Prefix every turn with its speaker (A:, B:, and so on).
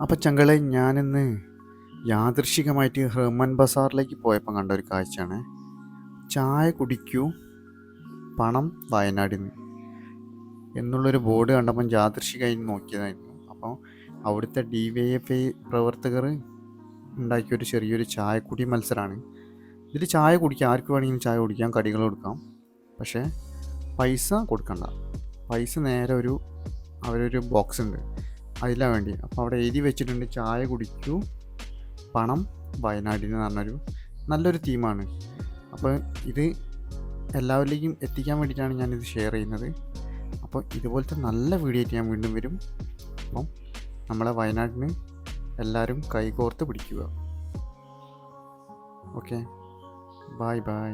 A: അപ്പം ചങ്കളെ ഞാനിന്ന് യാദൃശ്ചികമായിട്ട് ഹെർമൻ ബസാറിലേക്ക് പോയപ്പം കണ്ട ഒരു കാഴ്ചയാണ്. ചായ കുടിക്കൂ, പണം വയനാടിന് എന്നുള്ളൊരു ബോർഡ് കണ്ടപ്പം യാദൃശ്ചികമായി നോക്കിയതായിരുന്നു. അപ്പോൾ അവിടുത്തെ DYFI പ്രവർത്തകർ ഉണ്ടാക്കിയൊരു ചെറിയൊരു ചായക്കുടി മത്സരമാണ്. ഇതിൽ ചായ കുടിക്കാം, ആർക്ക് വേണമെങ്കിലും ചായ കുടിക്കാം, കടികൾ കൊടുക്കാം. പക്ഷേ പൈസ കൊടുക്കണ്ട. പൈസ നേരെ അവരൊരു ബോക്സ് ഉണ്ട്, അതിലാണ് വേണ്ടി. അപ്പോൾ അവിടെ എഴുതി വെച്ചിട്ടുണ്ട് ചായ കുടിക്കൂ, പണം വയനാടിന് എന്ന് പറഞ്ഞൊരു നല്ലൊരു തീമാണ്. അപ്പോൾ ഇത് എല്ലാവരിലേക്കും എത്തിക്കാൻ വേണ്ടിയിട്ടാണ് ഞാനിത് ഷെയർ ചെയ്യുന്നത്. അപ്പോൾ ഇതുപോലത്തെ നല്ല വീഡിയോ ആയിട്ട് ഞാൻ വീണ്ടും വരും. അപ്പം നമ്മളെ വയനാടിന് എല്ലാവരും കൈകോർത്ത് പിടിക്കുക. Okay, bye bye.